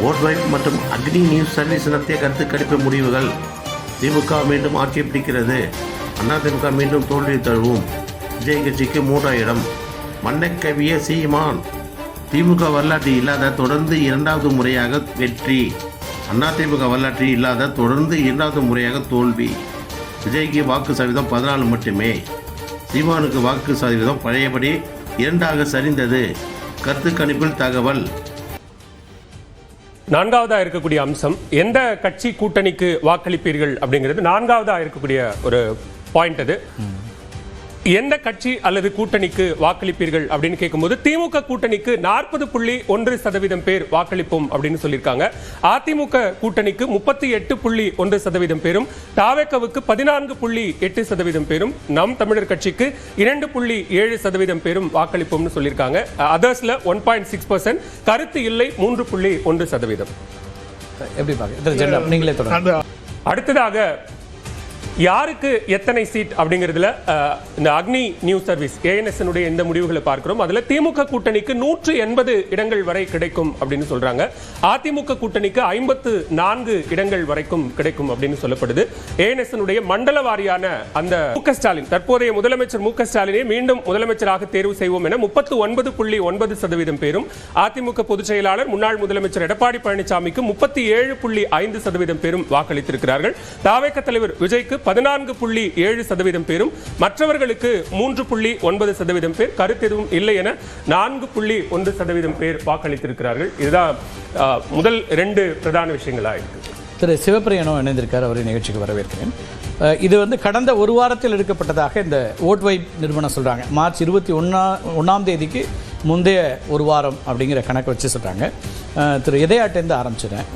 ஓட்வைப் மற்றும் அக்னி news service நடத்திய கருத்து கணிப்பு முடிவுகள். திமுக மீண்டும் ஆட்சியை பிடிக்கிறது. அதிமுக மீண்டும் தோல்வி தழுவும். விஜய் கட்சிக்கு 3ஆம் இடம். மன்னக்கவிய சீமான். திமுக வரலாற்றில் இல்லாத தொடர்ந்து 2வது முறையாக வெற்றி. அதிமுக வரலாற்றில் இல்லாத தொடர்ந்து 2வது முறையாக தோல்வி. விஜய்க்கு வாக்கு சதவீதம் 14 மட்டுமே. சீமானுக்கு வாக்கு சதவீதம் பழையபடி 2ஆக சரிந்தது. கருத்து கணிப்பில் தகவல். 4வதா இருக்கக்கூடிய அம்சம், எந்த கட்சி கூட்டணிக்கு வாக்களிப்பீர்கள் அப்படிங்கிறது 4வதா இருக்கக்கூடிய ஒரு பாயிண்ட். அது எந்த கட்சி அல்லது கூட்டணிக்கு வாக்களிப்பீர்கள் அப்படின்னு கேட்கும்போது திமுக கூட்டணிக்கு 40.1% பேர் வாக்களிப்போம் அப்படின்னு சொல்லியிருக்காங்க. அதிமுக கூட்டணிக்கு 38.1% பேரும், தாவேகவுக்கு 14.8% பேரும், நம் தமிழர் கட்சிக்கு 2.7% பேரும் வாக்களிப்போம்னு சொல்லியிருக்காங்க. அதர்ஸ்ல 1.6%, கருத்து இல்லை 3.1%. எப்படி பாக்க நீங்களே தொடங்க. அடுத்ததாக யாருக்கு எத்தனை சீட் அப்படிங்கிறதுல இந்த அக்னி நியூஸ் சர்வீஸ் ANS இந்த முடிவுகளை பார்க்கிறோம். அதுல திமுக கூட்டணிக்கு 180 இடங்கள் வரை கிடைக்கும் அப்படின்னு சொல்றாங்க. அதிமுக கூட்டணிக்கு 54 இடங்கள் வரைக்கும் கிடைக்கும் அப்படின்னு சொல்லப்படுது. ANS மண்டல வாரியான அந்த மு.க.ஸ்டாலின், தற்போதைய முதலமைச்சர் மு.க.ஸ்டாலினை மீண்டும் முதலமைச்சராக தேர்வு செய்வோம் என 39.9% பேரும், அதிமுக பொதுச் செயலாளர் முன்னாள் முதலமைச்சர் எடப்பாடி பழனிசாமிக்கு 37.5% பேரும் வாக்களித்திருக்கிறார்கள். தாவேக தலைவர் விஜய்க்கு 14.7% பேரும், மற்றவர்களுக்கு 3.9% பேர், கருத்து எதுவும் இல்லை என 4.1% பேர் வாக்களித்திருக்கிறார்கள். இதுதான் முதல் 2 பிரதான விஷயங்களா இருக்கு. திரு சிவப்பிரியனோ இணைந்திருக்கார், அவரை நிகழ்ச்சிக்கு வரவேற்கிறேன். இது கடந்த ஒரு வாரத்தில் எடுக்கப்பட்டதாக இந்த ஓட்வைப் நிறுவனம் சொல்றாங்க. மார்ச் 21ஆம் தேதிக்கு முந்தைய ஒரு வாரம் அப்படிங்கிற கணக்கு வச்சு சொல்றாங்க. திரு இதயாட்டேந்து ஆரம்பிச்சிடறேன்.